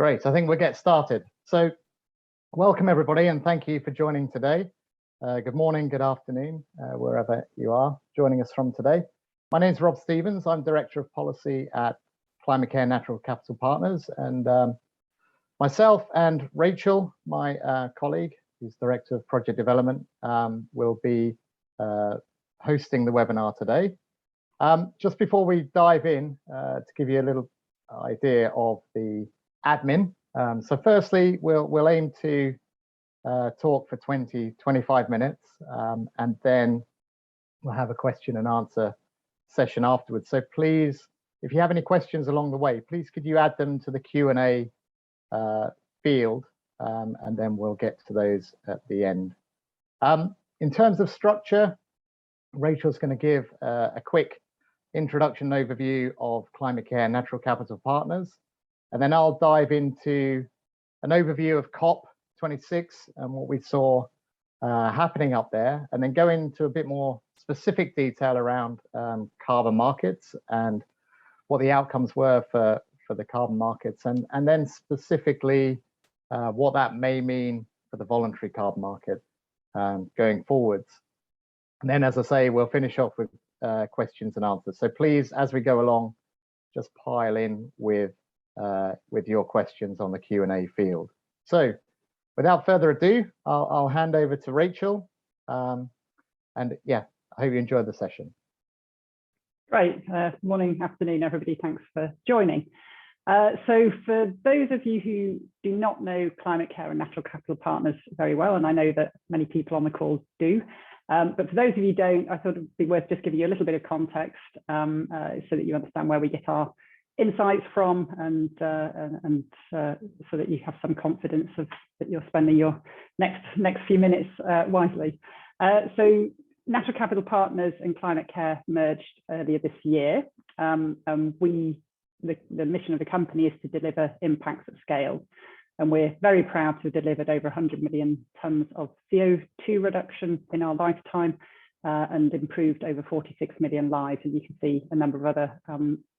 Great, I think we'll get started. So welcome everybody and thank you for joining today. Good morning, good afternoon, wherever you are joining us from today. My name is Rob Stevens. I'm Director of Policy at Climate Care Natural Capital Partners, and myself and Rachel, my colleague, who's Director of Project Development, will be hosting the webinar today. Just before we dive in, to give you a little idea of the admin. So firstly, we'll aim to talk for 20-25 minutes, and then we'll have a question and answer session afterwards. So please, if you have any questions along the way, please could you add them to the Q&A field, and then we'll get to those at the end. In terms of structure, Rachel's going to give a quick introduction overview of Climate Care Natural Capital Partners, and then I'll dive into an overview of COP26 and what we saw happening up there, and then go into a bit more specific detail around carbon markets and what the outcomes were for the carbon markets, and then specifically what that may mean for the voluntary carbon market going forwards. And then, as I say, we'll finish off with questions and answers. So please, as we go along, just pile in with your questions on the Q&A field. So without further ado, I'll hand over to Rachel. And yeah, I hope you enjoyed the session. Great. Morning, afternoon, everybody. Thanks for joining. So for those of you who do not know Climate Care and Natural Capital Partners very well, and I know that many people on the call do, but for those of you who don't, I thought it'd be worth just giving you a little bit of context so that you understand where we get our insights from, and so that you have some confidence that you're spending your next few minutes wisely. So Natural Capital Partners and Climate Care merged earlier this year. The mission of the company is to deliver impacts at scale, and we're very proud to have delivered over 100 million tonnes of CO2 reduction in our lifetime, and improved over 46 million lives. And you can see a number of other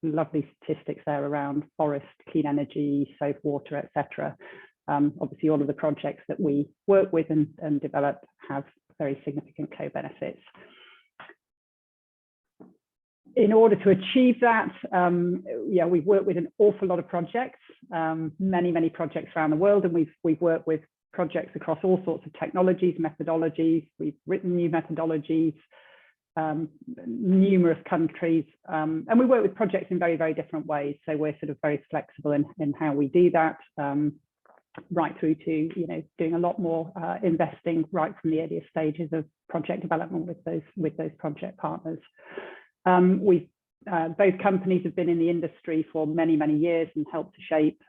lovely statistics there around forest, clean energy, safe water, etc. Obviously, all of the projects that we work with and develop have very significant co-benefits. In order to achieve that, yeah, we've worked with an awful lot of projects, many projects around the world, and we've worked with projects across all sorts of technologies, methodologies. We've written new methodologies, numerous countries, and we work with projects in very different ways. So we're sort of very flexible in how we do that, right through to doing a lot more investing right from the earliest stages of project development with those project partners. Both companies have been in the industry for many years and helped to shape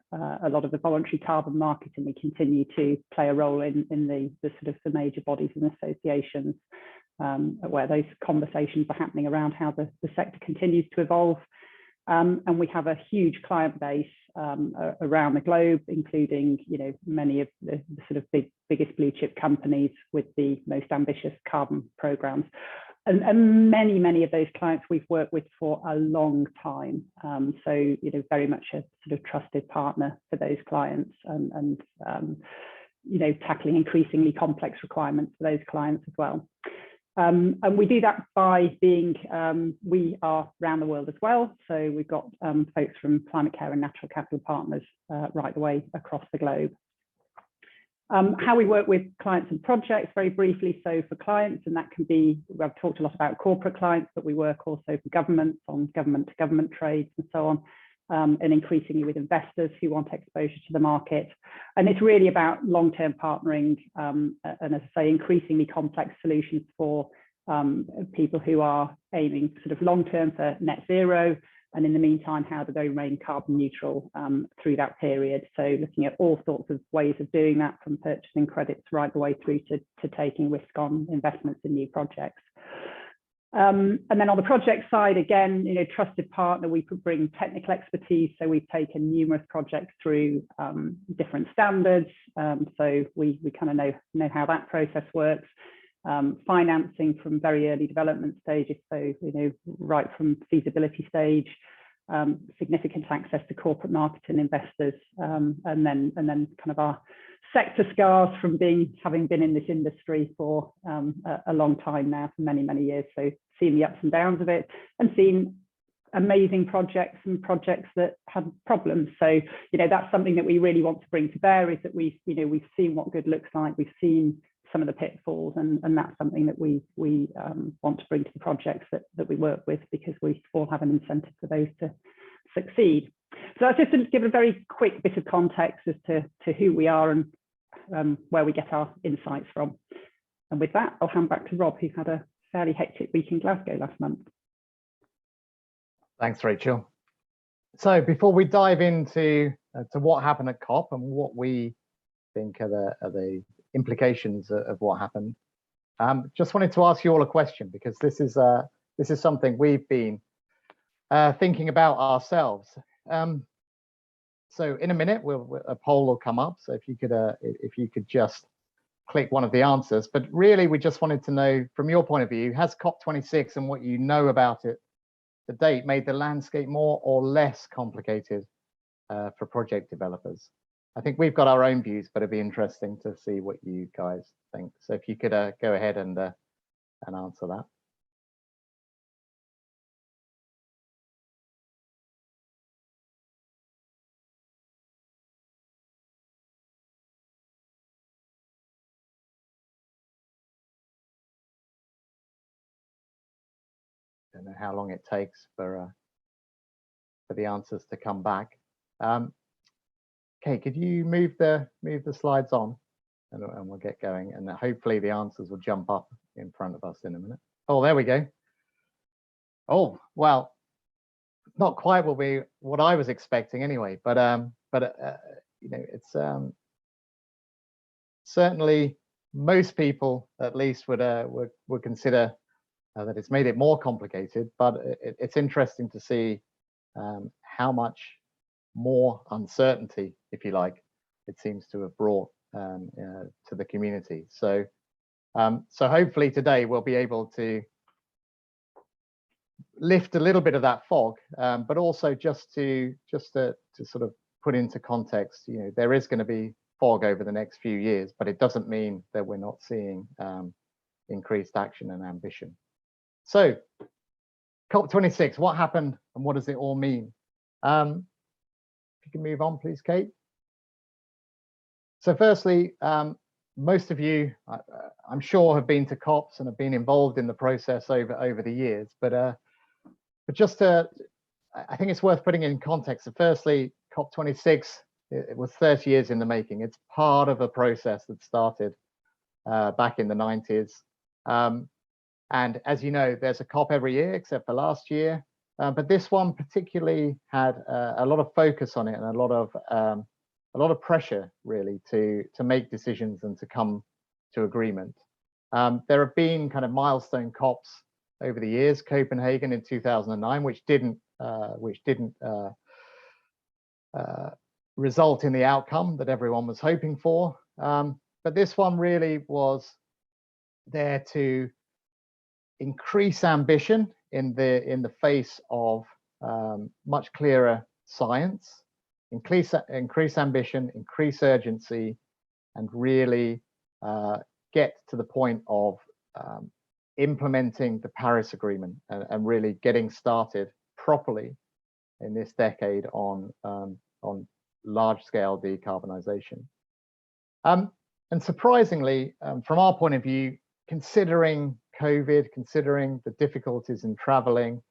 a lot of the voluntary carbon market, and we continue to play a role in the sort of the major bodies and associations where those conversations are happening around how the sector continues to evolve. And we have a huge client base around the globe, including many of the sort of biggest blue chip companies with the most ambitious carbon programs. And many of those clients we've worked with for a long time. So, very much a sort of trusted partner for those clients, and tackling increasingly complex requirements for those clients as well. And we do that by being, we are around the world as well. So we've got folks from Climate Care and Natural Capital Partners right the way across the globe. How we work with clients and projects, very briefly. So for clients, and that can be, I've talked a lot about corporate clients, but we work also for governments on government-to-government trades and so on, and increasingly with investors who want exposure to the market. And it's really about long-term partnering, and as I say, increasingly complex solutions for people who are aiming sort of long-term for net zero, and in the meantime, how do they remain carbon neutral through that period? So looking at all sorts of ways of doing that, from purchasing credits right the way through to taking risk on investments in new projects. And then on the project side, again, trusted partner, we could bring technical expertise. So we've taken numerous projects through different standards. So we kind of know how that process works. Financing from very early development stages, so right from feasibility stage, significant access to corporate market and investors, and then kind of our sector scars from having been in this industry for a long time now, for many years. So seeing the ups and downs of it, and seeing amazing projects and projects that had problems. So that's something that we really want to bring to bear, is that we've seen what good looks like, we've seen some of the pitfalls, and that's something that we want to bring to the projects that we work with, because we all have an incentive for those to succeed. So that's just to give a very quick bit of context as to who we are and where we get our insights from. And with that, I'll hand back to Rob, who had a fairly hectic week in Glasgow last month. Thanks, Rachel. So before we dive into to what happened at COP and what we think are the implications of what happened, just wanted to ask you all a question, because this is something we've been thinking about ourselves. So in a minute, a poll will come up. So if you could just click one of the answers. But really, we just wanted to know, from your point of view, has COP26 and what you know about it to date made the landscape more or less complicated for project developers? I think we've got our own views, but it'd be interesting to see what you guys think. So if you could go ahead and answer that. Don't know how long it takes for the answers to come back. Okay, could you move the slides on, and we'll get going, and hopefully the answers will jump up in front of us in a minute. Oh, there we go. Oh, well, not quite what I was expecting anyway, but it's certainly most people at least would consider that it's made it more complicated, but it's interesting to see how much more uncertainty, if you like, it seems to have brought to the community. So hopefully today we'll be able to lift a little bit of that fog, but also just to sort of put into context, there is going to be fog over the next few years, but it doesn't mean that we're not seeing increased action and ambition. So COP26, what happened and what does it all mean? If you can move on, please, Kate. So firstly, most of you, I'm sure, have been to COPs and have been involved in the process over the years, but just I think it's worth putting in context. So firstly, COP26, it was 30 years in the making. It's part of a process that started back in the 90s. And as you know, there's a COP every year except for last year. But this one particularly had a lot of focus on it, and a lot of pressure really to make decisions and to come to agreement. There have been kind of milestone COPs over the years. Copenhagen in 2009, which didn't result in the outcome that everyone was hoping for. But this one really was there to increase ambition in the face of much clearer science, increase ambition, increase urgency, and really get to the point of implementing the Paris Agreement and really getting started properly in this decade on large-scale decarbonisation. And surprisingly, from our point of view, considering COVID, considering the difficulties in traveling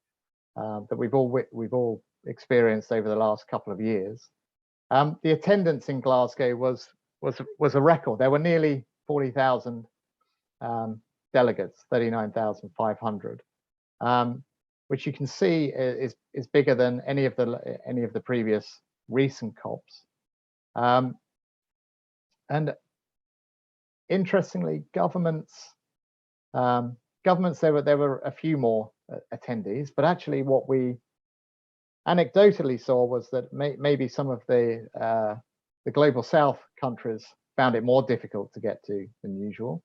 that we've all experienced over the last couple of years, the attendance in Glasgow was a record. There were nearly 40,000 delegates, 39,500, which you can see is bigger than any of the previous recent COPs. And interestingly, governments, there were a few more attendees, but actually what we anecdotally saw was that maybe some of the global south countries found it more difficult to get to than usual.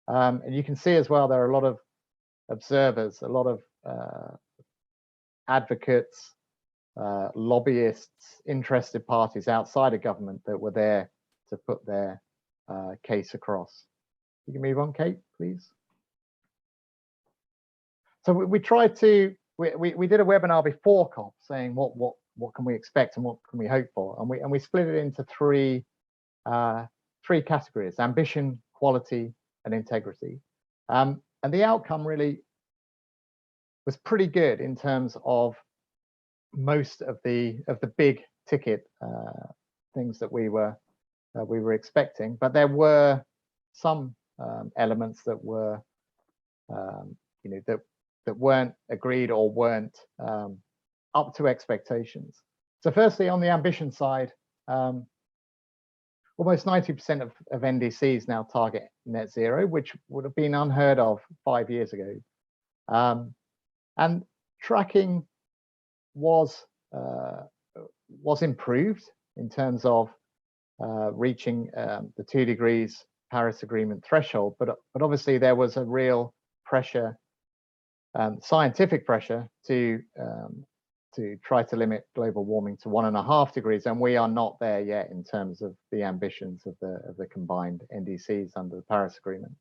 And you can see as well, there are a lot of observers, a lot of advocates, lobbyists, interested parties outside of government that were there to put their case across. You can move on, Kate, please. So we tried to, we did a webinar before COP saying what can we expect and what can we hope for, and we split it into three categories: ambition, quality, and integrity. And the outcome really was pretty good in terms of most of the big ticket things that we were expecting, but there were some elements that were that weren't agreed or weren't up to expectations. So firstly, on the ambition side, almost 90% of NDCs now target net zero, which would have been unheard of 5 years ago. And tracking was improved in terms of reaching the 2 degrees Paris Agreement threshold, but obviously there was a real pressure, scientific pressure, to try to limit global warming to 1.5 degrees, and we are not there yet in terms of the ambitions of the combined NDCs under the Paris Agreement.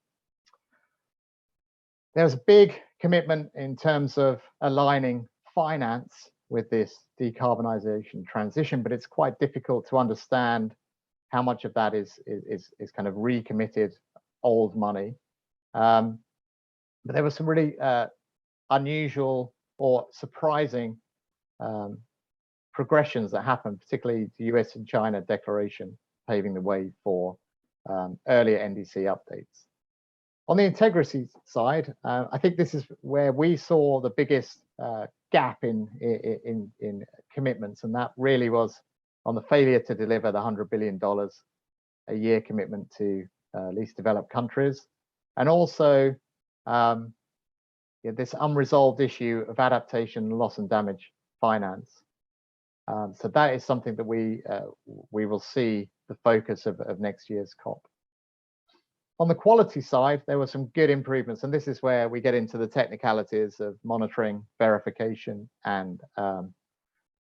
There's a big commitment in terms of aligning finance with this decarbonisation transition, but it's quite difficult to understand how much of that is kind of recommitted old money. But there were some really unusual or surprising progressions that happened, particularly the US and China declaration paving the way for earlier NDC updates. On the integrity side, I think this is where we saw the biggest gap in commitments, and that really was on the failure to deliver the $100 billion a year commitment to least developed countries, and also this unresolved issue of adaptation, loss and damage finance. So that is something that we will see the focus of next year's COP. On the quality side, there were some good improvements, and this is where we get into the technicalities of monitoring, verification, and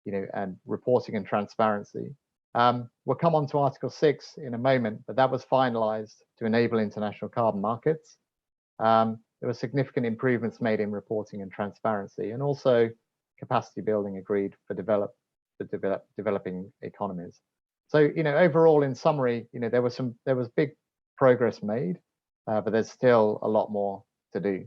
and reporting and transparency. We'll come on to Article 6 in a moment, but that was finalized to enable international carbon markets. There were significant improvements made in reporting and transparency, and also capacity building agreed for developing economies. So, overall, in summary, there was big progress made, but there's still a lot more to do.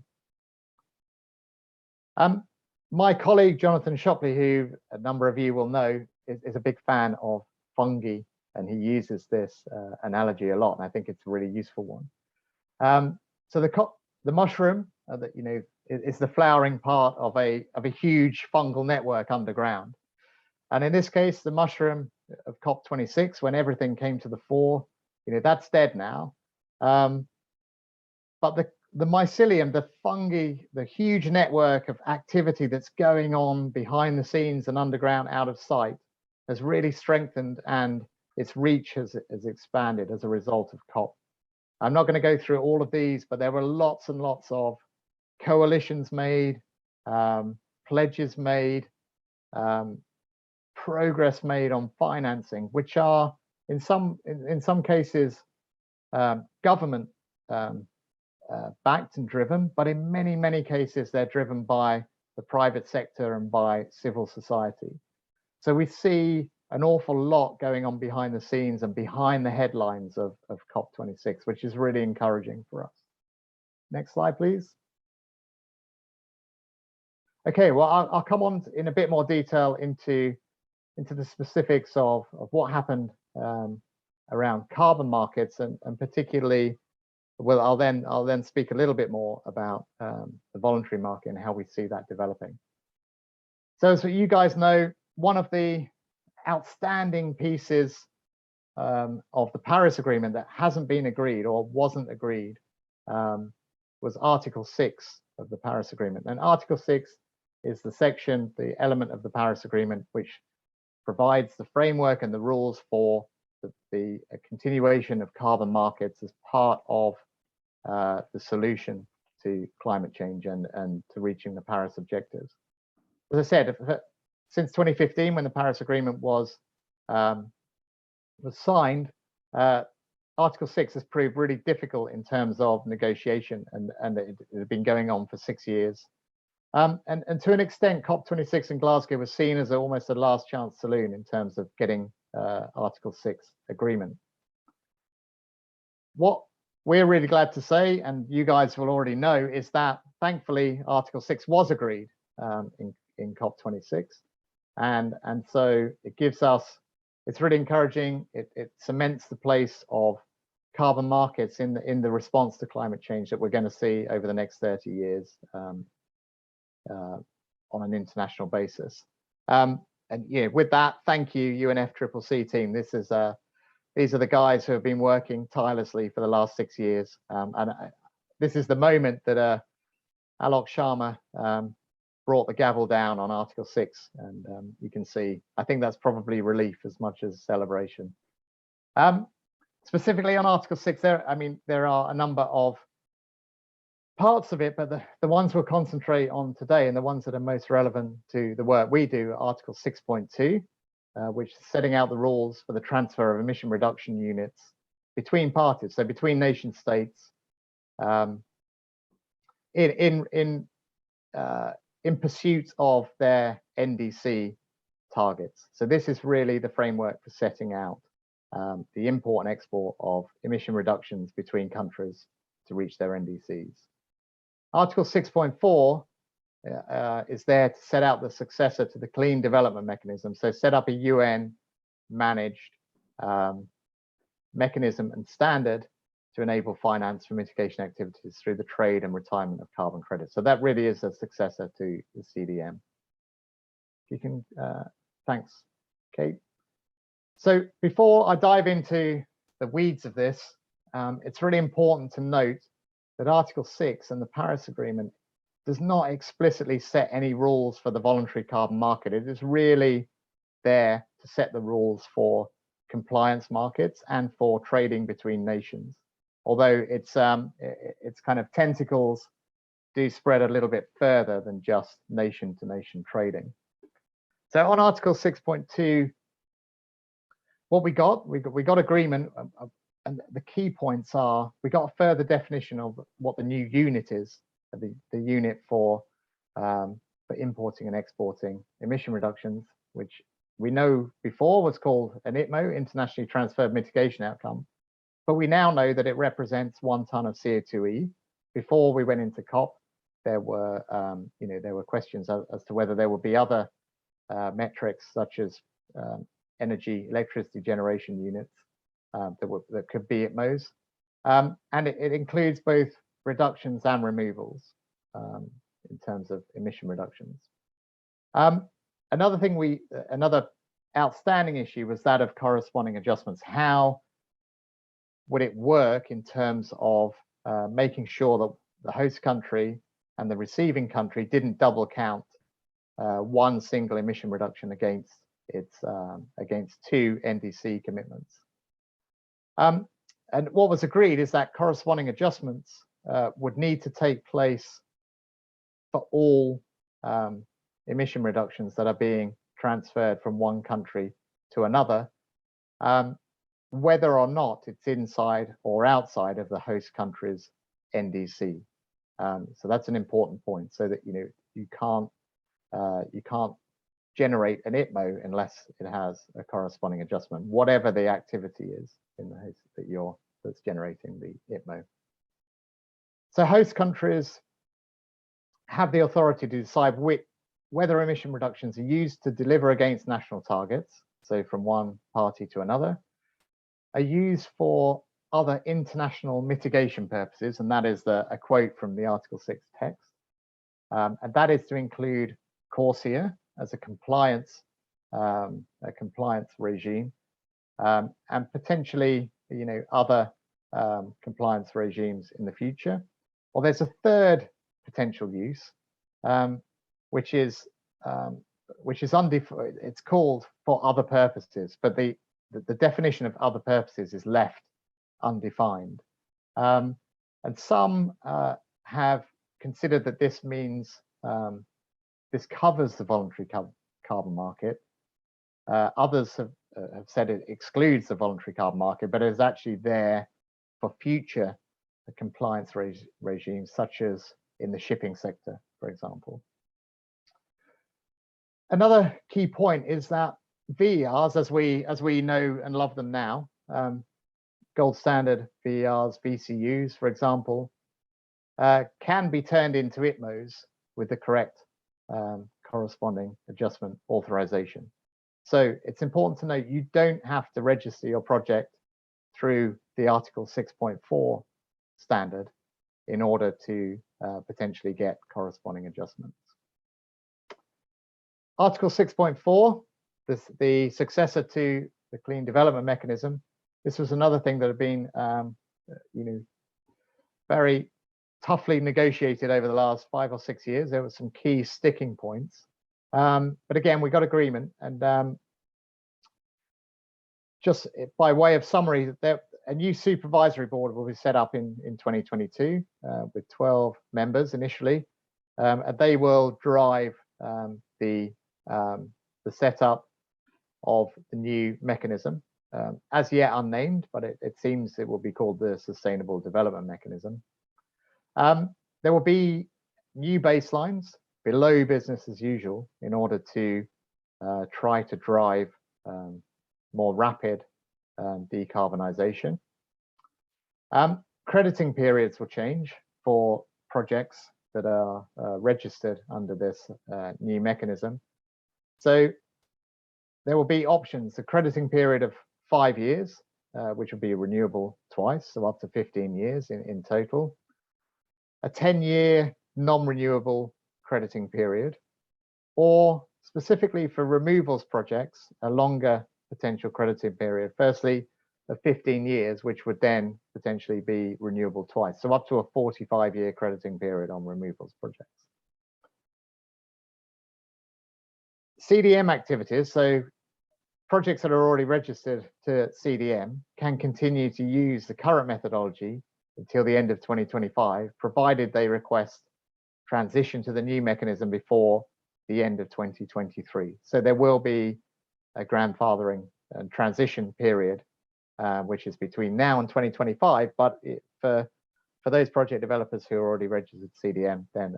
My colleague Jonathan Shopley, who a number of you will know, is a big fan of fungi, and he uses this analogy a lot, and I think it's a really useful one. So the mushroom, is the flowering part of a huge fungal network underground, and in this case, the mushroom of COP26, when everything came to the fore, that's dead now. But the mycelium, the fungi, the huge network of activity that's going on behind the scenes and underground out of sight has really strengthened, and its reach has expanded as a result of COP. I'm not going to go through all of these, but there were lots and lots of coalitions made, pledges made, progress made on financing, which are in some cases government backed and driven, but in many cases they're driven by the private sector and by civil society. So we see an awful lot going on behind the scenes and behind the headlines of COP26, which is really encouraging for us. Next slide, please. Okay, well, I'll come on in a bit more detail into the specifics of what happened around carbon markets, and particularly, well, I'll then speak a little bit more about the voluntary market and how we see that developing. So you guys know, one of the outstanding pieces of the Paris Agreement that hasn't been agreed or wasn't agreed was Article 6 of the Paris Agreement. And Article 6 is the section, the element of the Paris Agreement, which provides the framework and the rules for the continuation of carbon markets as part of the solution to climate change and to reaching the Paris objectives. As I said, since 2015, when the Paris Agreement was signed, Article 6 has proved really difficult in terms of negotiation, and it had been going on for 6 years. And to an extent, COP26 in Glasgow was seen as almost a last chance saloon in terms of getting Article 6 agreement. What we're really glad to say, and you guys will already know, is that thankfully Article 6 was agreed in COP26, and so it gives us, it's really encouraging. It cements the place of carbon markets in the response to climate change that we're going to see over the next 30 years on an international basis. And yeah, with that, thank you, UNFCCC team. These are the guys who have been working tirelessly for the last 6 years. This is the moment that Alok Sharma brought the gavel down on Article 6, and you can see, I think that's probably relief as much as celebration. Specifically on Article 6, there are a number of parts of it, but the ones we'll concentrate on today, and the ones that are most relevant to the work we do, Article 6.2, which is setting out the rules for the transfer of emission reduction units between parties, so between nation states, in pursuit of their NDC targets. So this is really the framework for setting out the import and export of emission reductions between countries to reach their NDCs. Article 6.4 is there to set out the successor to the Clean Development Mechanism. So set up a UN managed mechanism and standard to enable finance for mitigation activities through the trade and retirement of carbon credits. So that really is a successor to the CDM. You can, thanks, Kate. So before I dive into the weeds of this, it's really important to note that Article 6 and the Paris Agreement does not explicitly set any rules for the voluntary carbon market. It is really there to set the rules for compliance markets and for trading between nations. Although its kind of tentacles do spread a little bit further than just nation-to-nation trading. So on Article 6.2, what we got agreement, and the key points are, we got a further definition of what the new unit is, the unit for importing and exporting emission reductions, which we know before was called an ITMO, Internationally Transferred Mitigation Outcome. But we now know that it represents 1 ton of CO2e. Before we went into COP, there were questions as to whether there would be other metrics such as electricity generation units that could be ITMOs, and it includes both reductions and removals in terms of emission reductions. Another outstanding issue was that of corresponding adjustments. How would it work in terms of making sure that the host country and the receiving country didn't double count one single emission reduction against against 2 NDC commitments? And what was agreed is that corresponding adjustments would need to take place for all emission reductions that are being transferred from one country to another, whether or not it's inside or outside of the host country's NDC. So that's an important point, so that you can't generate an ITMO unless it has a corresponding adjustment, whatever the activity is in the host that's generating the ITMO. So host countries have the authority to decide whether emission reductions are used to deliver against national targets, so from one party to another, are used for other international mitigation purposes, and that is a quote from the Article 6 text, and that is to include CORSIA as a compliance regime, and potentially other compliance regimes in the future. Well, there's a third potential use, which is undefined. It's called for other purposes, but the definition of other purposes is left undefined. And some have considered that this means this covers the voluntary carbon market. Others have said it excludes the voluntary carbon market, but is actually there for future compliance regimes, such as in the shipping sector, for example. Another key point is that VERs, as we know and love them now, gold standard VERs, VCUs, for example, can be turned into ITMOs with the correct corresponding adjustment authorization. So it's important to note you don't have to register your project through the Article 6.4 standard in order to potentially get corresponding adjustments. Article 6.4, the successor to the Clean Development Mechanism. This was another thing that had been, very toughly negotiated over the last 5 or 6 years. There were some key sticking points, but again, we got agreement. And just by way of summary, a new supervisory board will be set up in 2022 with 12 members initially, and they will drive the setup of the new mechanism, as yet unnamed, but it seems it will be called the Sustainable Development Mechanism. There will be new baselines below business as usual in order to try to drive more rapid decarbonisation. Crediting periods will change for projects that are registered under this new mechanism. So there will be options, a crediting period of 5 years, which will be renewable twice, so up to 15 years in total. A 10-year non-renewable crediting period, or specifically for removals projects, a longer potential crediting period. Firstly, of 15 years, which would then potentially be renewable twice. So up to a 45-year crediting period on removals projects. CDM activities, so projects that are already registered to CDM can continue to use the current methodology until the end of 2025, provided they request transition to the new mechanism before the end of 2023. So there will be a grandfathering and transition period, which is between now and 2025. But for those project developers who are already registered CDM, then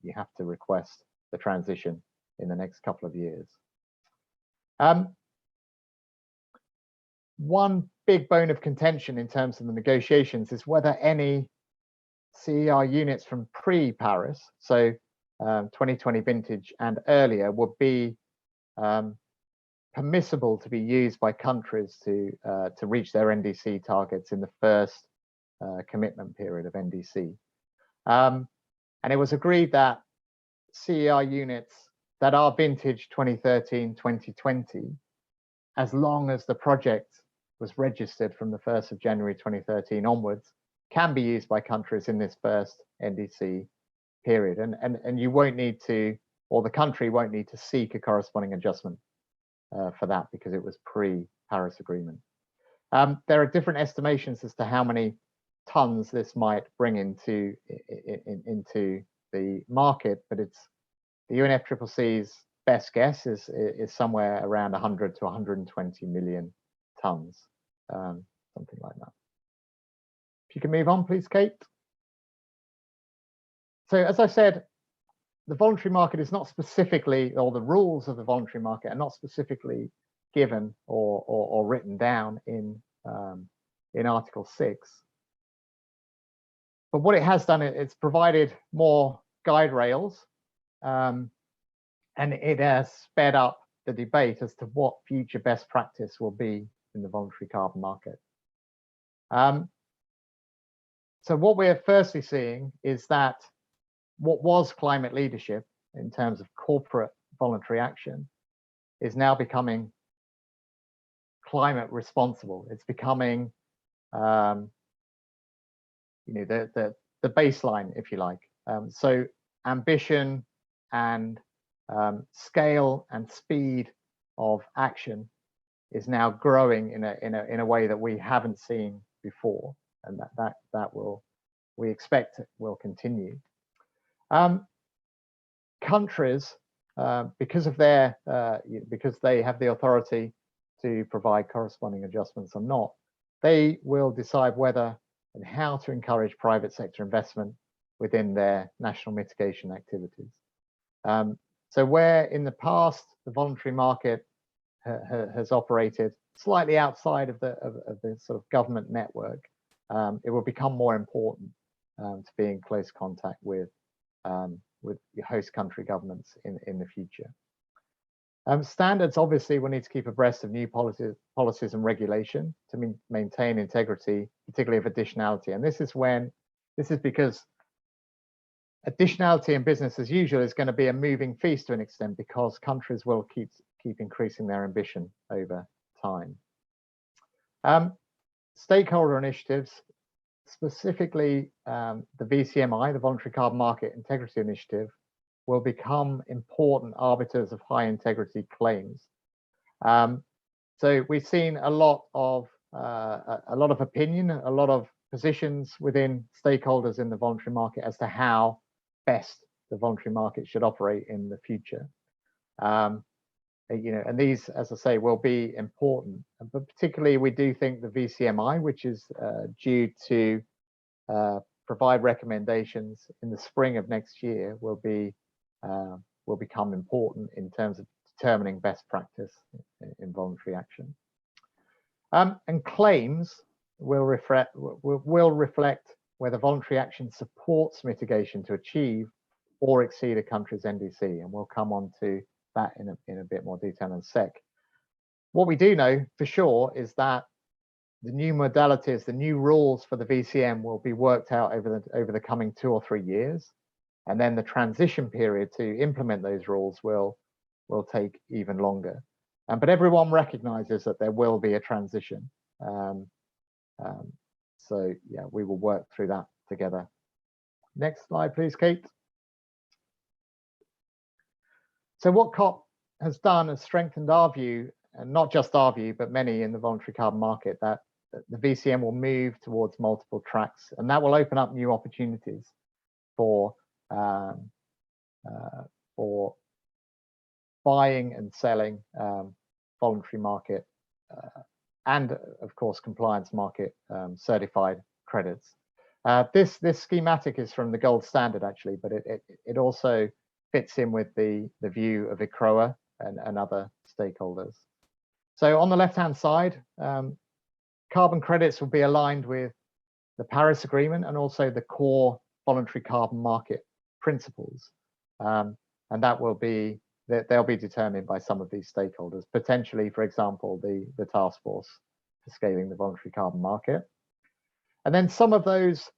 you have to request the transition in the next couple of years. One big bone of contention in terms of the negotiations is whether any CER units from pre-Paris, so 2020 vintage and earlier, would be permissible to be used by countries to reach their NDC targets in the first commitment period of NDC. And it was agreed that CER units that are vintage 2013, 2020, as long as the project was registered from the 1st of January 2013 onwards, can be used by countries in this first NDC period. And you won't need to, or the country won't need to seek a corresponding adjustment for that, because it was pre-Paris Agreement. There are different estimations as to how many tons this might bring into the market, but it's the UNFCCC's best guess is somewhere around 100 to 120 million tons, something like that. If you can move on, please, Kate. So as I said, the voluntary market is not specifically, or the rules of the voluntary market are not specifically given or written down in Article 6. But what it has done, it's provided more guide rails, and it has sped up the debate as to what future best practice will be in the voluntary carbon market. So what we're firstly seeing is that what was climate leadership in terms of corporate voluntary action is now becoming climate responsible. It's becoming, the baseline, if you like. So ambition and scale and speed of action is now growing in a way that we haven't seen before, and that will, we expect, will continue. Countries because of their because they have the authority to provide corresponding adjustments or not, they will decide whether and how to encourage private sector investment within their national mitigation activities. So where in the past the voluntary market has operated slightly outside of the sort of government network, it will become more important to be in close contact with your host country governments in the future. Standards obviously will need to keep abreast of new policies and regulation to maintain integrity, particularly of additionality. And this is because additionality in business as usual is going to be a moving feast to an extent, because countries will keep increasing their ambition over time. Stakeholder initiatives, specifically the VCMI, the Voluntary Carbon Market Integrity Initiative, will become important arbiters of high integrity claims. So we've seen a lot of opinion, a lot of positions within stakeholders in the voluntary market as to how best the voluntary market should operate in the future. And these, as I say, will be important. But particularly, we do think the VCMI, which is due to provide recommendations in the spring of next year, will become important in terms of determining best practice in voluntary action. And claims will reflect whether voluntary action supports mitigation to achieve or exceed a country's NDC, and we'll come on to that in a bit more detail in a sec. What we do know for sure is that the new modalities, the new rules for the VCM will be worked out over the coming 2 or 3 years, and then the transition period to implement those rules will take even longer. But everyone recognizes that there will be a transition. So yeah, we will work through that together. Next slide, please, Kate. So what COP has done is strengthened our view, and not just our view, but many in the voluntary carbon market, that the VCM will move towards multiple tracks, and that will open up new opportunities for buying and selling voluntary market and of course compliance market certified credits. This schematic is from the gold standard actually, but it also fits in with the view of ICROA and other stakeholders. So on the left hand side, carbon credits will be aligned with the Paris Agreement and also the core voluntary carbon market principles, and that will be they'll be determined by some of these stakeholders, potentially, for example, the task force for scaling the voluntary carbon market. And then some of those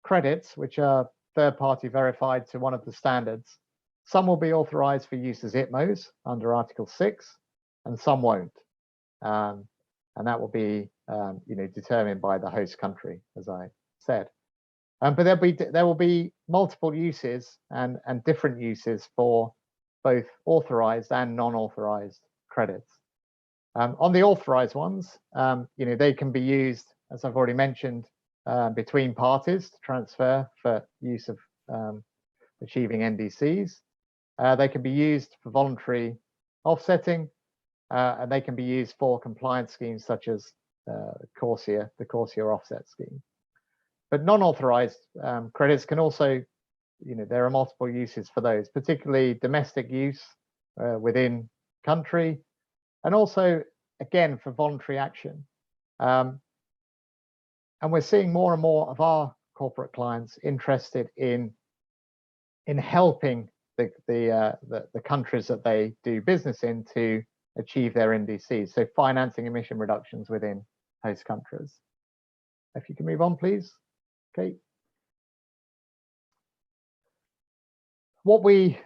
credits, which are third-party verified to one of the standards, some will be authorized for use as ITMOs under Article 6, and some won't. And that will be determined by the host country, as I said. But there will be multiple uses and different uses for both authorized and non-authorized credits. On the authorized ones, they can be used, as I've already mentioned, between parties to transfer for use of achieving NDCs. They can be used for voluntary offsetting, and they can be used for compliance schemes such as the CORSIA offset scheme. But non-authorized credits can also, there are multiple uses for those, particularly domestic use within country, and also, again, for voluntary action. And we're seeing more and more of our corporate clients interested in helping the countries that they do business in to achieve their NDCs, so financing emission reductions within host countries. If you can move on, please, Kate. What we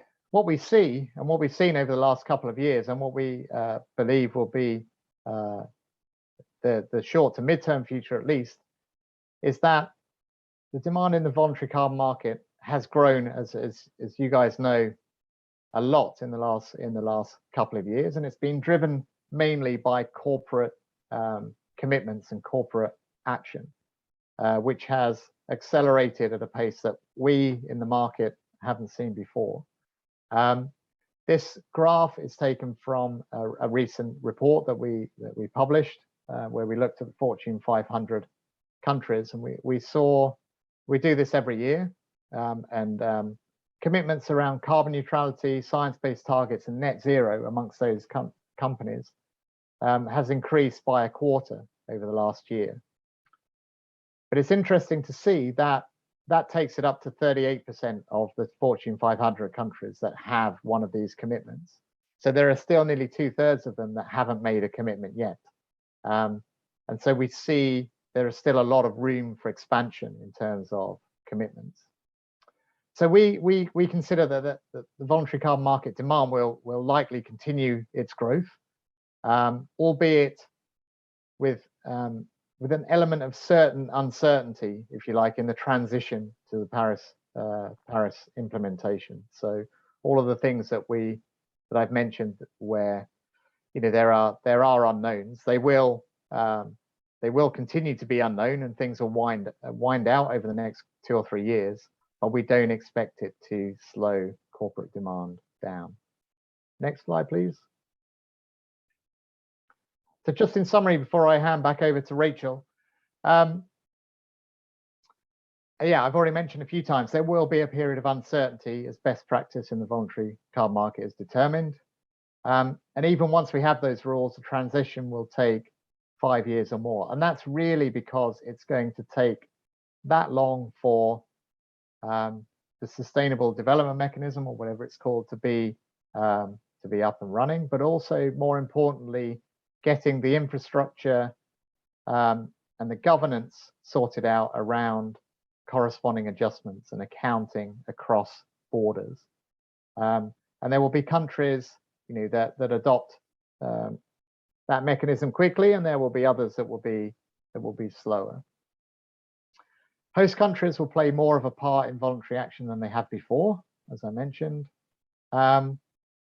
see and what we've seen over the last couple of years, and what we believe will be the short to mid-term future at least, is that the demand in the voluntary carbon market has grown, as you guys know, a lot in the last couple of years, and it's been driven mainly by corporate commitments and corporate action, which has accelerated at a pace that we in the market haven't seen before. This graph is taken from a recent report that we published, where we looked at the Fortune 500 countries, and we do this every year, and commitments around carbon neutrality, science-based targets, and net zero amongst those companies has increased by a quarter over the last year. But it's interesting to see that that takes it up to 38% of the Fortune 500 countries that have one of these commitments. So there are still nearly 2/3 of them that haven't made a commitment yet. And so we see there is still a lot of room for expansion in terms of commitments. So we consider that the voluntary carbon market demand will likely continue its growth, albeit with an element of certain uncertainty, if you like, in the transition to the Paris implementation. So all of the things that I've mentioned, where there are unknowns, they will continue to be unknown, and things will wind out over the next 2 or 3 years. But we don't expect it to slow corporate demand down. Next slide, please. So just in summary, before I hand back over to Rachel, yeah, I've already mentioned a few times, there will be a period of uncertainty as best practice in the voluntary carbon market is determined. And even once we have those rules, the transition will take 5 years or more. And that's really because it's going to take that long for the Sustainable Development Mechanism, or whatever it's called, to be up and running, but also, more importantly, getting the infrastructure and the governance sorted out around corresponding adjustments and accounting across borders. And there will be countries, that adopt that mechanism quickly, and there will be others that will be slower. Host countries will play more of a part in voluntary action than they have before, as I mentioned.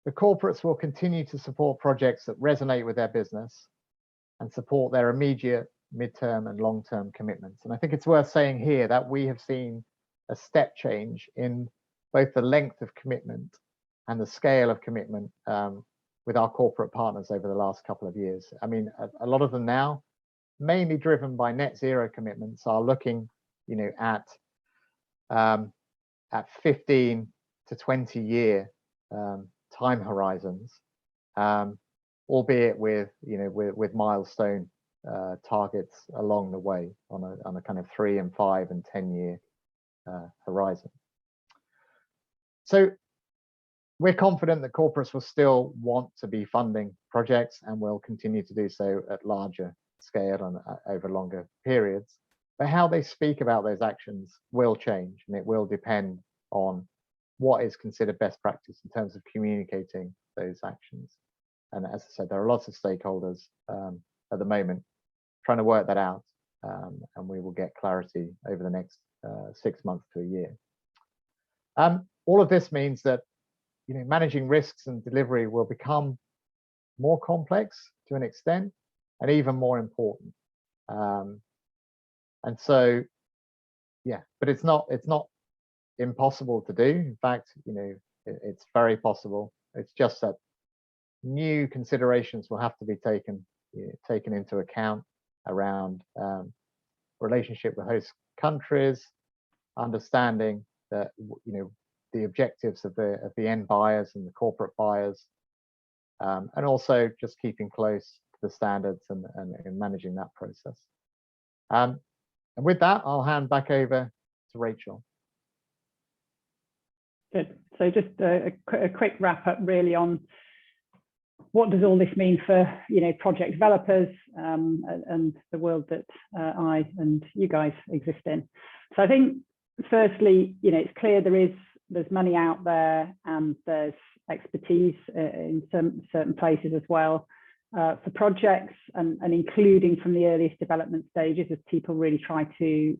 The corporates will continue to support projects that resonate with their business and support their immediate, midterm, and long-term commitments. And I think it's worth saying here that we have seen a step change in both the length of commitment and the scale of commitment with our corporate partners over the last couple of years. I mean, a lot of them now, mainly driven by net zero commitments, are looking, at 15 to 20 year time horizons, albeit with milestone targets along the way on a kind of 3 and 5 and 10 year horizon. So we're confident that corporates will still want to be funding projects and will continue to do so at larger scale and over longer periods. But how they speak about those actions will change, and it will depend on what is considered best practice in terms of communicating those actions. And as I said, there are lots of stakeholders at the moment trying to work that out, and we will get clarity over the next 6 months to a year. All of this means that managing risks and delivery will become more complex to an extent, and even more important. And so, yeah, but it's not impossible to do. In fact, it's very possible. It's just that new considerations will have to be taken into account around relationship with host countries, understanding that the objectives of the end buyers and the corporate buyers, and also just keeping close to the standards and managing that process. And with that, I'll hand back over to Rachel. Good. So just a quick wrap up really on what does all this mean for project developers and the world that I and you guys exist in. So I think firstly, it's clear there's money out there, and there's expertise in certain places as well for projects, and including from the earliest development stages, as people really try to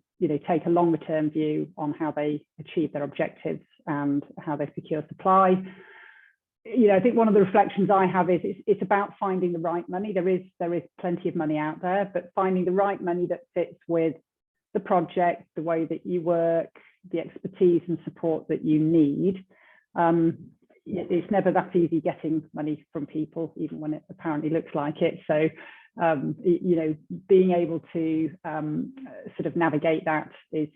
take a longer term view on how they achieve their objectives and how they secure supply. I think one of the reflections I have is it's about finding the right money. There is plenty of money out there, but finding the right money that fits with the project, the way that you work, the expertise and support that you need. it's never that easy getting money from people, even when it apparently looks like it. So, you know, being able to sort of navigate that is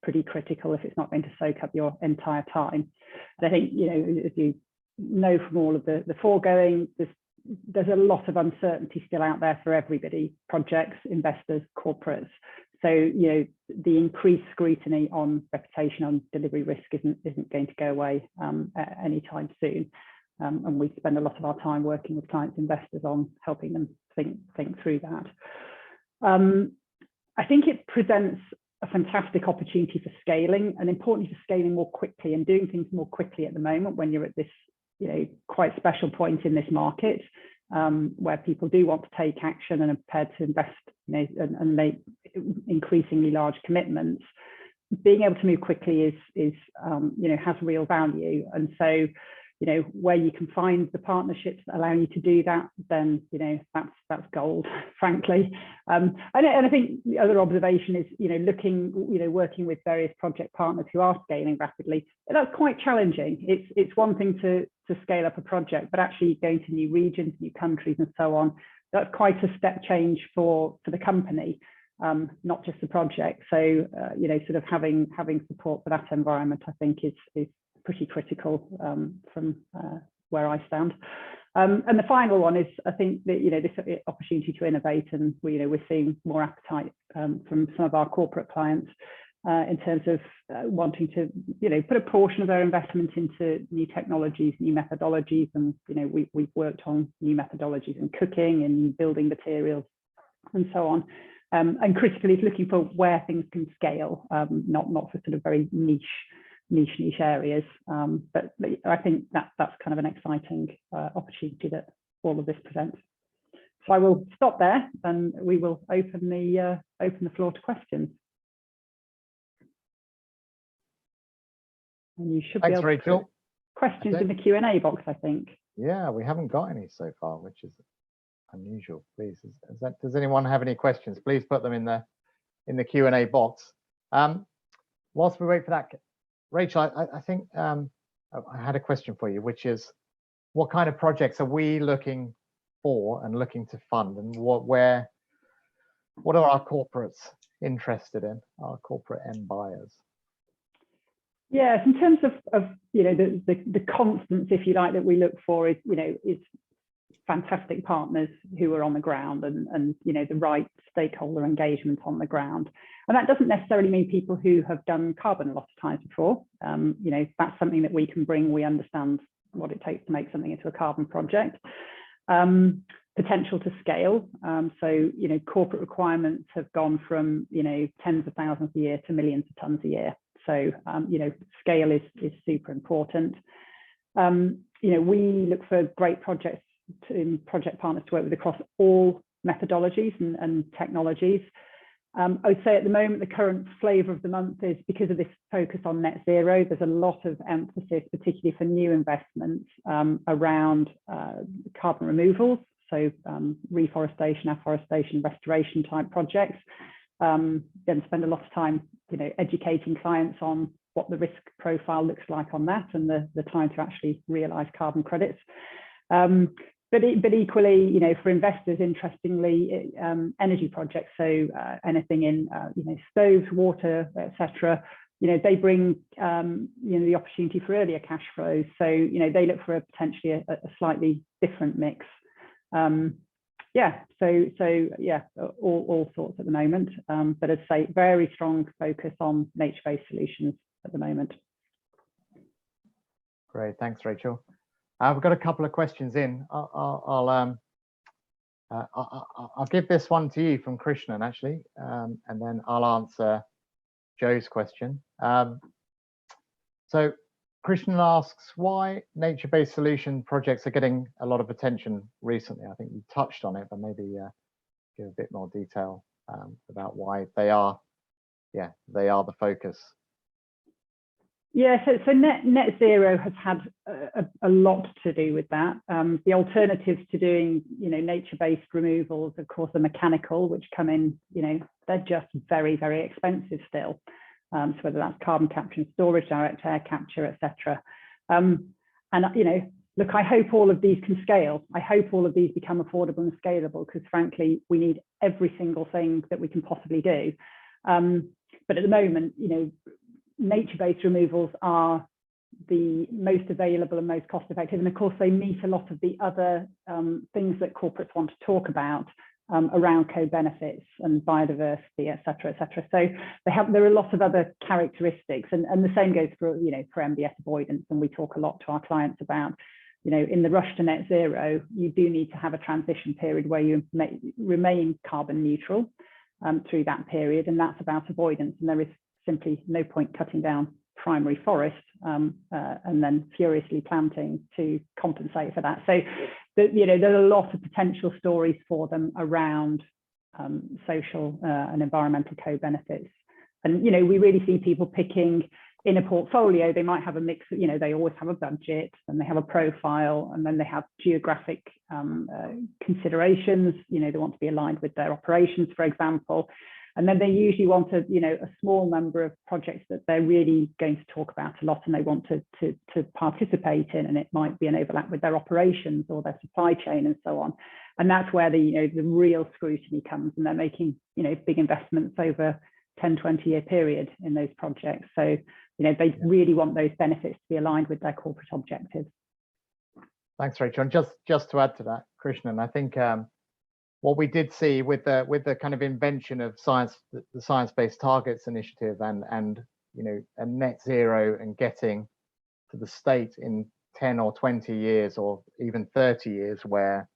pretty critical if it's not going to soak up your entire time. And I think, you know, as you know from all of the foregoing, there's a lot of uncertainty still out there for everybody, projects, investors, corporates. So, you know, the increased scrutiny on reputation, on delivery risk isn't going to go away anytime soon. And we spend a lot of our time working with clients, investors on helping them think through that. I think it presents a fantastic opportunity for scaling, and importantly for scaling more quickly and doing things more quickly at the moment when you're at this, you know, quite special point in this market, where people do want to take action and are prepared to invest, you know, and make increasingly large commitments. Being able to move quickly is you know, has real value. And so, you know, where you can find the partnerships that allow you to do that, then, you know, that's gold, frankly. And I think the other observation is, you know, working with various project partners who are scaling rapidly. That's quite challenging. It's one thing to scale up a project, but actually going to new regions, new countries, and so on, that's quite a step change for the company, not just the project. So, you know, sort of having support for that environment, I think is pretty critical from where I stand. And the final one is, I think that, you know, this opportunity to innovate, and we're seeing more appetite from some of our corporate clients in terms of wanting to, you know, put a portion of their investment into new technologies, new methodologies. And, you know, we've worked on new methodologies in cooking and building materials and so on. And critically, it's looking for where things can scale, not for sort of very niche areas. But I think that's kind of an exciting opportunity that all of this presents. So I will stop there, and we will open the floor to questions. And you should be able Rachel. to questions in the Q&A box, I think. Yeah, we haven't got any so far, which is unusual. Please, does anyone have any questions? Please put them in the Q&A box. Whilst we wait for that, Rachel, I think I had a question for you, which is, what kind of projects are we looking for and looking to fund, and what are our corporates interested in, our corporate end buyers? Yes, in terms of you know, the constants, if you like, that we look for is, you know, it's fantastic partners who are on the ground, and you know, the right stakeholder engagement on the ground. And that doesn't necessarily mean people who have done carbon a lot of times before. You know, that's something that we can bring. We understand what it takes to make something into a carbon project. Potential to scale. So, you know, corporate requirements have gone from, you know, tens of thousands a year to millions of tons a year. So, you know, scale is super important. You know, we look for great project partners to work with across all methodologies and technologies. I would say at the moment, the current flavour of the month is, because of this focus on net zero, there's a lot of emphasis, particularly for new investments, around carbon removals. So reforestation, afforestation, restoration type projects. Then spend a lot of time, you know, educating clients on what the risk profile looks like on that, and the time to actually realise carbon credits. But equally, you know, for investors, interestingly, energy projects, so anything in, you know, stoves, water, etc. You know, they bring, you know, the opportunity for earlier cash flows. So, you know, they look for potentially a slightly different mix. Yeah, so yeah, all sorts at the moment. But as I say, very strong focus on nature-based solutions at the moment. Great, thanks, Rachel. We've got a couple of questions in. I'll give this one to you from Krishnan, actually, and then I'll answer Joe's question. So Krishnan asks why nature-based solution projects are getting a lot of attention recently. I think you touched on it, but maybe give a bit more detail about why they are the focus. Yeah, so net zero has had a lot to do with that. The alternatives to doing, you know, nature-based removals, of course, are mechanical, which come in, you know, they're just very, very expensive still. So whether that's carbon capture and storage, direct air capture, etc. And, you know, look, I hope all of these can scale. I hope all of these become affordable and scalable, because frankly, we need every single thing that we can possibly do. But at the moment, you know, nature-based removals are the most available and most cost effective. And of course, they meet a lot of the other things that corporates want to talk about around co-benefits and biodiversity, et cetera, et cetera. So there are lots of other characteristics, and the same goes for, you know, for MBS avoidance. And we talk a lot to our clients about, you know, in the rush to net zero, you do need to have a transition period where you remain carbon neutral through that period, and that's about avoidance. And there is simply no point cutting down primary forest and then furiously planting to compensate for that. So, you know, there are a lot of potential stories for them around social and environmental co-benefits. And, you know, we really see people picking in a portfolio. They might have a mix, you know, they always have a budget, and they have a profile, and then they have geographic considerations. You know, they want to be aligned with their operations, for example. And then they usually want a, you know, a small number of projects that they're really going to talk about a lot and they want to participate in, and it might be an overlap with their operations or their supply chain and so on. And that's where the, you know, the real scrutiny comes, and they're making, you know, big investments over 10, 20-year period in those projects. So, you know, they really want those benefits to be aligned with their corporate objectives. Thanks, Rachel. And just to add to that, Krishnan, I think what we did see with the kind of invention of the Science-Based Targets Initiative and you know, a net zero and getting to the state in 10 or 20 years or even 30 years, where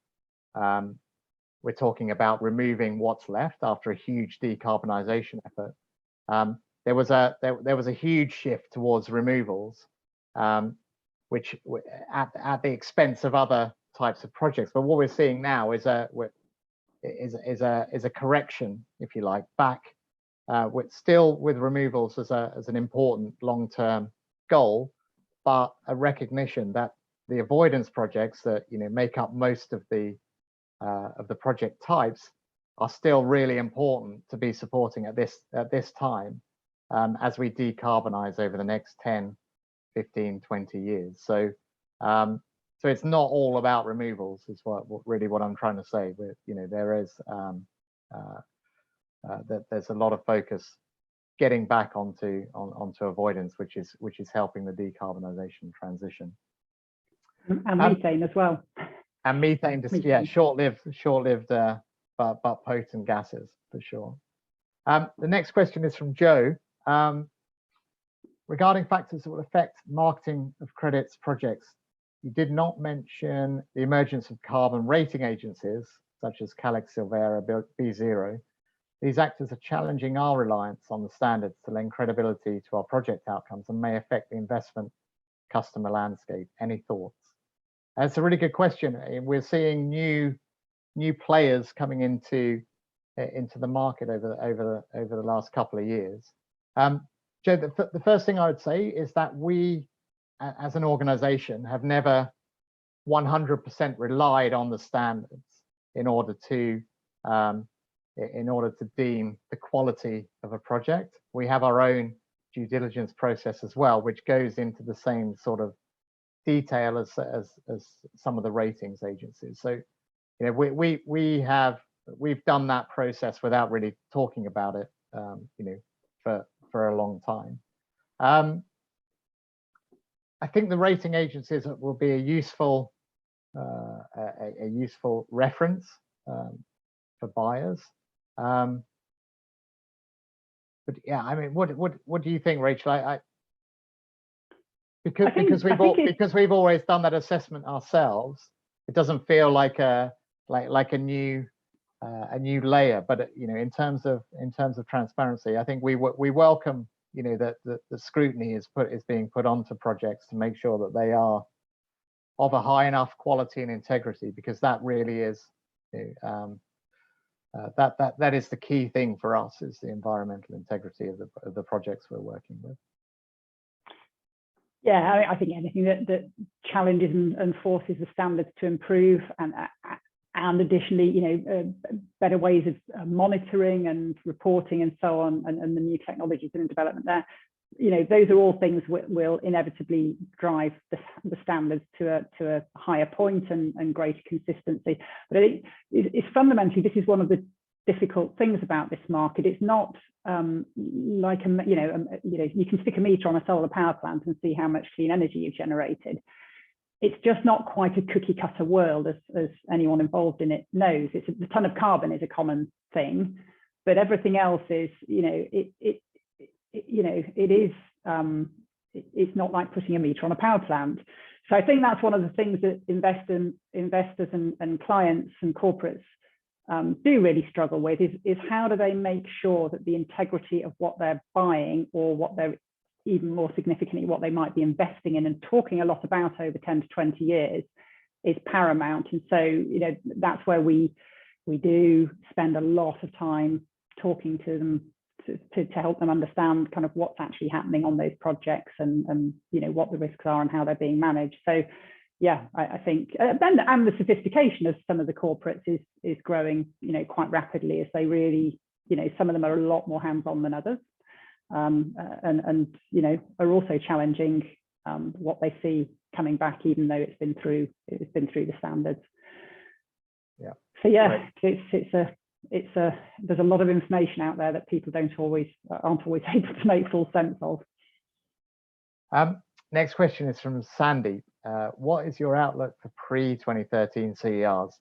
we're talking about removing what's left after a huge decarbonisation effort. There was a huge shift towards removals, which at the expense of other types of projects. But what we're seeing now is a correction, if you like, back still with removals as an important long-term goal, but a recognition that the avoidance projects that, you know, make up most of the project types are still really important to be supporting at this time as we decarbonize over the next 10, 15, 20 years. So so it's not all about removals, is what I'm trying to say. You know, there is there's a lot of focus getting back onto avoidance, which is helping the decarbonisation transition. And methane as well. And methane, yeah, short-lived, but potent gases for sure. The next question is from Joe. Regarding factors that will affect marketing of credits projects, you did not mention the emergence of carbon rating agencies such as Calix, Silvera, B0. These actors are challenging our reliance on the standards to lend credibility to our project outcomes and may affect the investment customer landscape. Any thoughts? That's a really good question. We're seeing new players coming into the market over the last couple of years. Joe, the first thing I would say is that we, as an organization, have never 100% relied on the standards in order to deem the quality of a project. We have our own due diligence process as well, which goes into the same sort of detail as some of the ratings agencies. So, you know, we've done that process without really talking about it, you know, for a long time. I think the rating agencies will be a useful reference for buyers. But yeah, I mean, what do you think, Rachel? Because we've always done that assessment ourselves, it doesn't feel like a new layer. But you know, in terms of transparency, I think we welcome, you know, that the scrutiny is being put onto projects to make sure that they are of a high enough quality and integrity, because that really is, you know, that is the key thing for us, is the environmental integrity of the projects we're working with. Yeah, I think anything that challenges and forces the standards to improve, and additionally, you know, better ways of monitoring and reporting and so on, and the new technologies in development there, those are all things will inevitably drive the standards to a higher point and greater consistency. But I think it's fundamentally, this is one of the difficult things about this market. It's not like you can stick a meter on a solar power plant and see how much clean energy you've generated. It's just not quite a cookie cutter world, as anyone involved in it knows. It's a ton of carbon is a common thing, but everything else is, it's not like putting a meter on a power plant. So I think that's one of the things that investors and clients and corporates do really struggle with is how do they make sure that the integrity of what they're buying, or what they're, even more significantly, what they might be investing in and talking a lot about over 10 to 20 years is paramount. And so, that's where we do spend a lot of time talking to them to help them understand kind of what's actually happening on those projects and what the risks are and how they're being managed. So yeah, I think and the sophistication of some of the corporates is growing quite rapidly, as they really, some of them are a lot more hands-on than others, and are also challenging what they see coming back, even though it's been through the standards. Yeah. So yeah, there's a lot of information out there that people aren't always able to make full sense of. Next question is from Sandy. What is your outlook for pre-2013 CERs?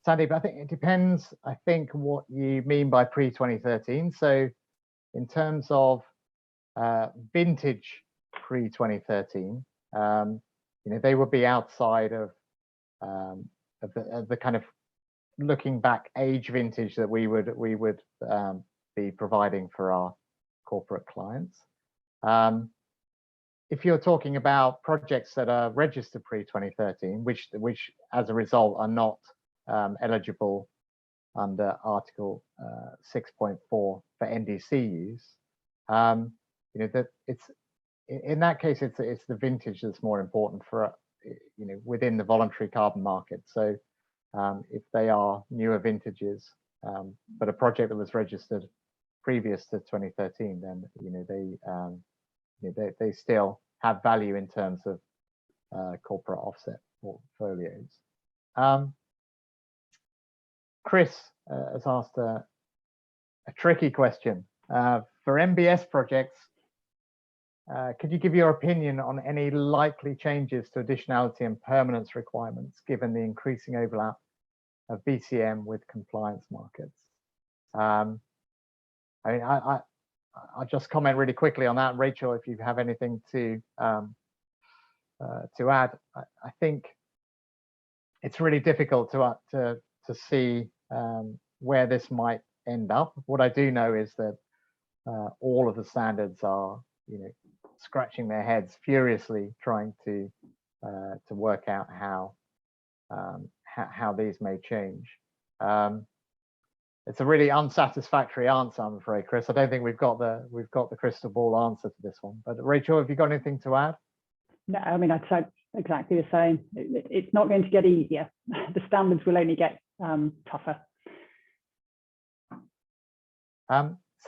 Sandy, I think it depends, I think, what you mean by pre-2013. So in terms of vintage pre-2013, they would be outside of the kind of looking back age vintage that we would be providing for our corporate clients. If you're talking about projects that are registered pre-2013, which as a result are not eligible under Article 6.4 for NDC use, that it's, in that case, it's the vintage that's more important for within the voluntary carbon market. So if they are newer vintages, but a project that was registered previous to 2013, then they still have value in terms of corporate offset portfolios. Chris has asked a tricky question. For MBS projects, could you give your opinion on any likely changes to additionality and permanence requirements, given the increasing overlap of BCM with compliance markets? I mean, I'll just comment really quickly on that. Rachel, if you have anything to add, I think it's really difficult to see where this might end up. What I do know is that all of the standards are, scratching their heads furiously, trying to work out how these may change. It's a really unsatisfactory answer, I'm afraid, Chris. I don't think we've got the crystal ball answer to this one. But Rachel, have you got anything to add? No, I mean, I'd say exactly the same. It's not going to get easier. The standards will only get tougher.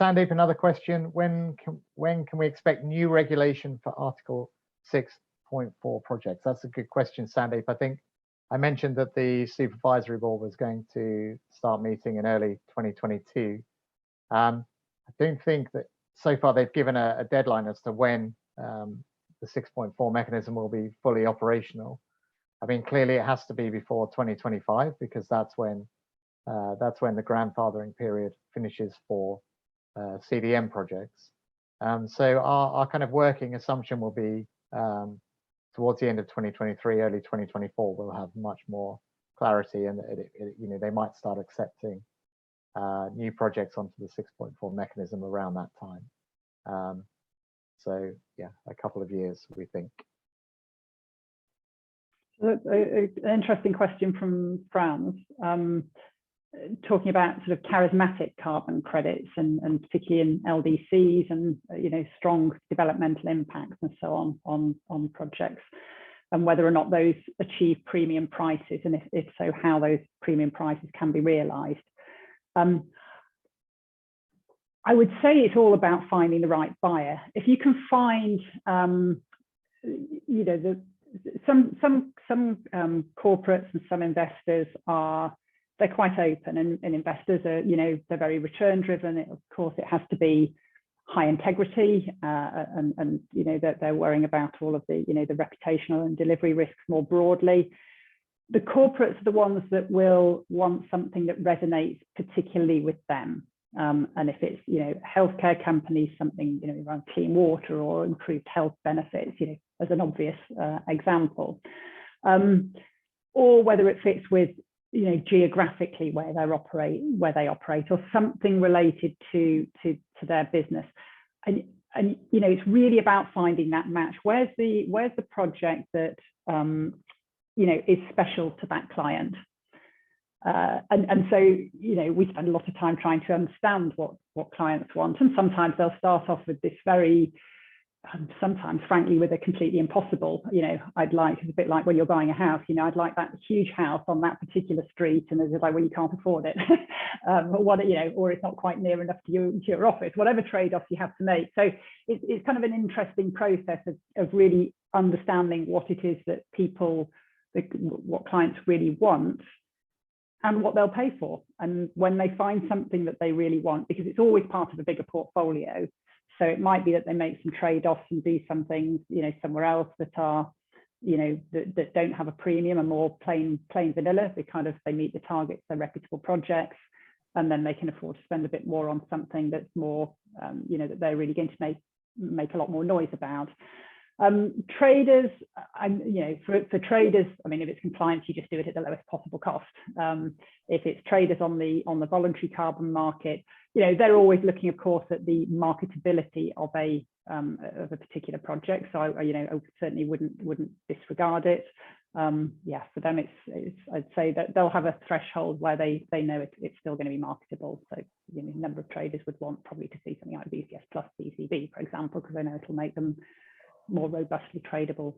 Sandeep, another question. When can we expect new regulation for Article 6.4 projects? That's a good question, Sandeep. I think I mentioned that the supervisory board was going to start meeting in early 2022. I don't think that so far they've given a deadline as to when the 6.4 mechanism will be fully operational. I mean, clearly it has to be before 2025, because that's when the grandfathering period finishes for CDM projects. So our kind of working assumption will be towards the end of 2023, early 2024, we'll have much more clarity, and they might start accepting new projects onto the 6.4 mechanism around that time. So yeah, a couple of years, we think. An interesting question from Franz, talking about sort of charismatic carbon credits and particularly in LDCs and strong developmental impacts and so on projects, and whether or not those achieve premium prices, and if so, how those premium prices can be realised. I would say it's all about finding the right buyer. If you can find, you know, some corporates and some investors they're quite open, and investors are, you know, they're very return driven. Of course, it has to be high integrity, and you know, that they're worrying about all of the, you know, the reputational and delivery risks more broadly. The corporates are the ones that will want something that resonates particularly with them. And if it's, you know, healthcare companies, something, you know, around clean water or improved health benefits, you know, as an obvious example, or whether it fits with, you know, geographically where they operate, or something related to their business. And you know, it's really about finding that match. Where's the project that you know, is special to that client? And so, you know, we spend a lot of time trying to understand what clients want, and sometimes they'll start off with this very, sometimes frankly with a completely impossible, you know, it's a bit like when you're buying a house, you know, I'd like that huge house on that particular street, and it's like, well, you can't afford it, but what, you know, or it's not quite near enough to your office, whatever trade-offs you have to make. So it's kind of an interesting process of really understanding what it is that what clients really want, and what they'll pay for. And when they find something that they really want, because it's always part of a bigger portfolio, so it might be that they make some trade-offs and do some things, you know, somewhere else that are, you know, that don't have a premium, and more plain vanilla. They meet the targets, they're reputable projects, and then they can afford to spend a bit more on something that's more, you know, that they're really going to make a lot more noise about. Traders, you know, for traders, I mean, if it's compliance, you just do it at the lowest possible cost. If it's traders on the voluntary carbon market, you know, they're always looking, of course, at the marketability of a particular project. So you know, I certainly wouldn't disregard it. Yeah, for them, I'd say that they'll have a threshold where they know it's still going to be marketable. So, you know, a number of traders would want probably to see something like BCS plus BCB, for example, because they know it'll make them more robustly tradable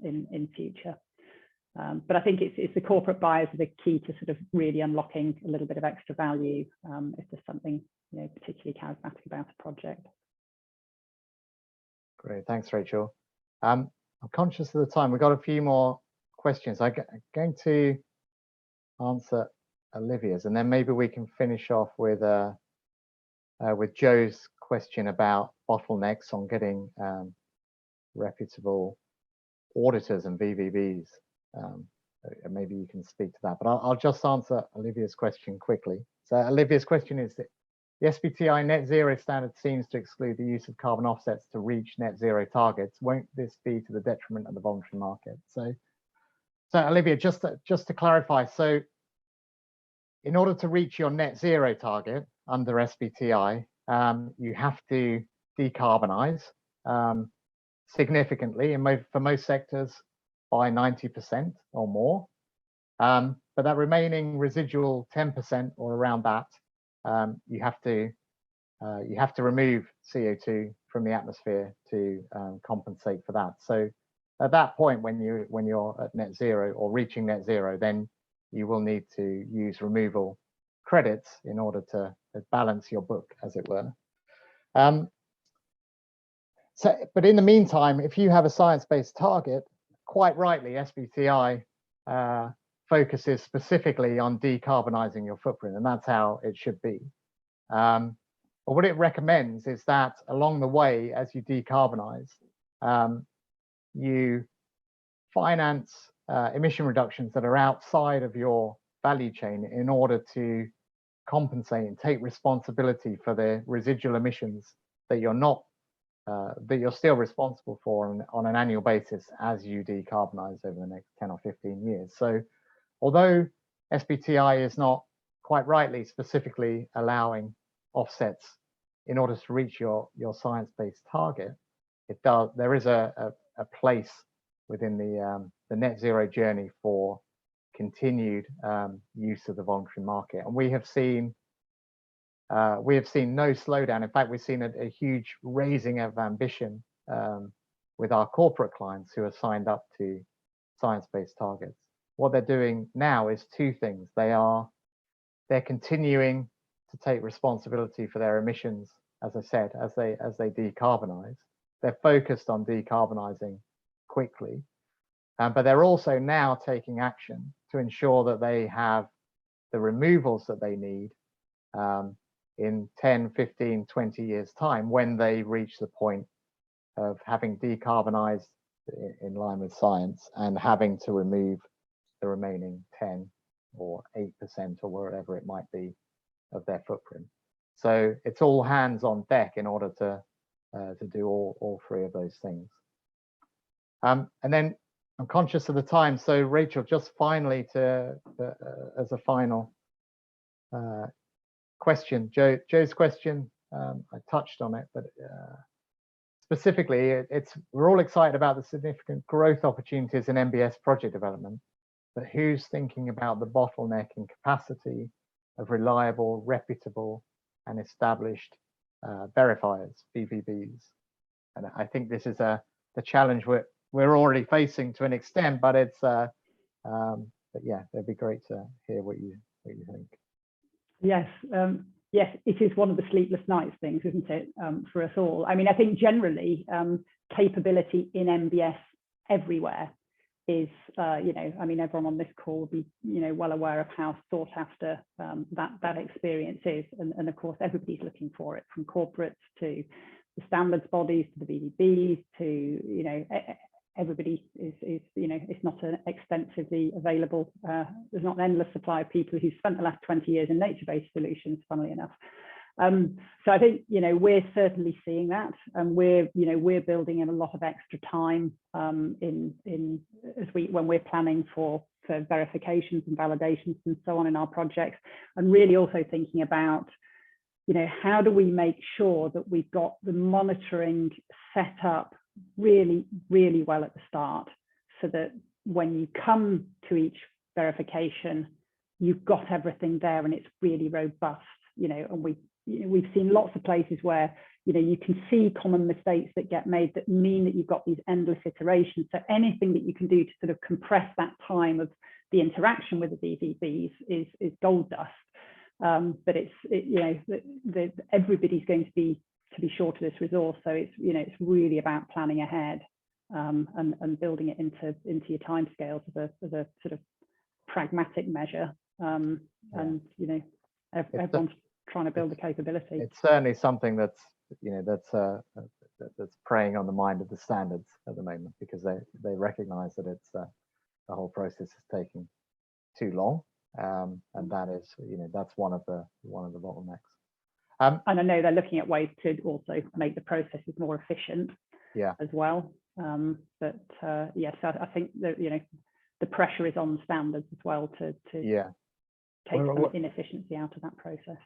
in future. But I think it's the corporate buyers are the key to sort of really unlocking a little bit of extra value if there's something, you know, particularly charismatic about a project. Great, thanks, Rachel. I'm conscious of the time. We've got a few more questions. I'm going to answer Olivia's, and then maybe we can finish off with Joe's question about bottlenecks on getting reputable auditors and VVBs. Maybe you can speak to that, but I'll just answer Olivia's question quickly. So Olivia's question is that the SBTi net zero standard seems to exclude the use of carbon offsets to reach net zero targets. Won't this be to the detriment of the voluntary market? So Olivia, just to clarify, so in order to reach your net zero target under SBTi, you have to decarbonize significantly, and for most sectors by 90% or more. But that remaining residual 10% or around that, you have to remove CO2 from the atmosphere to compensate for that. So at that point, when you're at net zero or reaching net zero, then you will need to use removal credits in order to balance your book, as it were. But in the meantime, if you have a science-based target, quite rightly, SBTi focuses specifically on decarbonizing your footprint, and that's how it should be. But what it recommends is that along the way, as you decarbonize, you finance emission reductions that are outside of your value chain in order to compensate and take responsibility for the residual emissions that you're still responsible for on an annual basis as you decarbonize over the next 10 or 15 years. So although SBTi is not quite rightly specifically allowing offsets in order to reach your science-based target, there is a place within the net zero journey for continued use of the voluntary market. And we have seen no slowdown. In fact, we've seen a huge raising of ambition with our corporate clients who are signed up to science-based targets. What they're doing now is two things. They're continuing to take responsibility for their emissions, as I said, as they decarbonize. They're focused on decarbonizing quickly, but they're also now taking action to ensure that they have the removals that they need in 10, 15, 20 years time, when they reach the point of having decarbonized in line with science and having to remove the remaining 10 or 8% or wherever it might be of their footprint. So it's all hands on deck in order to do all three of those things. And then I'm conscious of the time, so Rachel, just finally as a final question, Joe's question, I touched on it, but specifically, we're all excited about the significant growth opportunities in NBS project development, but who's thinking about the bottleneck in capacity of reliable, reputable, and established verifiers, VVBs? And I think this is the challenge we're already facing to an extent, but it's but yeah, it'd be great to hear what you think. Yes, yes, it is one of the sleepless nights things, isn't it, for us all? I mean, I think generally capability in NBS everywhere is, you know, I mean, everyone on this call will be, you know, well aware of how sought after that experience is, and of course everybody's looking for it, from corporates to the standards bodies to the VVBs to, you know, everybody is, you know, it's not an extensively available, there's not an endless supply of people who spent the last 20 years in nature-based solutions, funnily enough. So I think, you know, we're certainly seeing that, and we're building in a lot of extra time when we're planning for verifications and validations and so on in our projects, and really also thinking about, you know, how do we make sure that we've got the monitoring set up really, really well at the start, so that when you come to each verification, you've got everything there and it's really robust, you know. And we've seen lots of places where, you know, you can see common mistakes that get made that mean that you've got these endless iterations. So anything that you can do to sort of compress that time of the interaction with the VVBs is gold dust. But you know, everybody's going to be short of this resource, so it's, you know, it's really about planning ahead and building it into your timescales as a sort of pragmatic measure. And you know, everyone's trying to build the capability. It's certainly something that's, you know, that's preying on the mind of the standards at the moment, because they recognise that it's the whole process is taking too long, and that is, you know, that's one of the bottlenecks. And I know they're looking at ways to also make the processes more efficient, as well. But yes, I think that, you know, the pressure is on standards as well to take some inefficiency out of that process.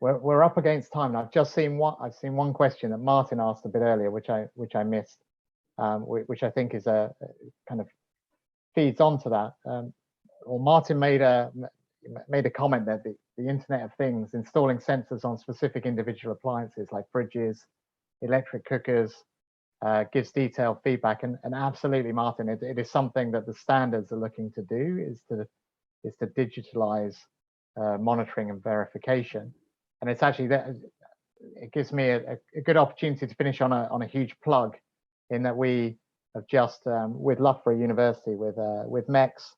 We're up against time, and I've just seen one question that Martin asked a bit earlier, which I missed, which I think is a kind of feeds onto that. Or Martin made a comment that the Internet of Things, installing sensors on specific individual appliances like fridges, electric cookers, gives detailed feedback. And absolutely, Martin, it is something that the standards are looking to do, is to digitalize monitoring and verification. And it's actually that it gives me a good opportunity to finish on a huge plug, in that we have just with Loughborough University, with MEX,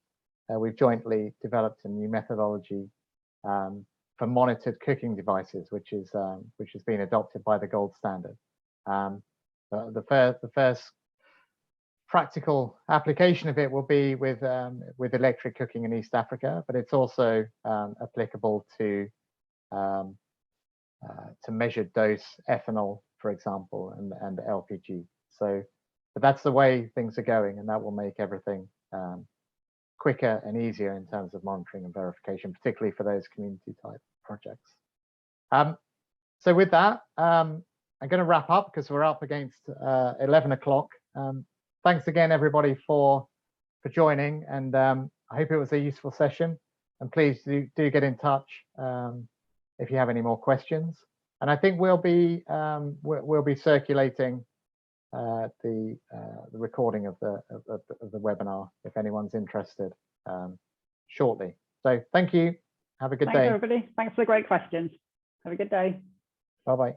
we've jointly developed a new methodology for monitored cooking devices, which has been adopted by the gold standard. The first practical application of it will be with electric cooking in East Africa, but it's also applicable to measured dose ethanol, for example, and LPG. But that's the way things are going, and that will make everything quicker and easier in terms of monitoring and verification, particularly for those community type projects. So with that, I'm going to wrap up because we're up against 11 o'clock. Thanks again, everybody, for joining, and I hope it was a useful session. And please do get in touch if you have any more questions. And I think we'll be circulating the recording of the webinar if anyone's interested shortly. So thank you. Have a good day. Thanks, everybody. Thanks for the great questions. Have a good day. Bye-bye.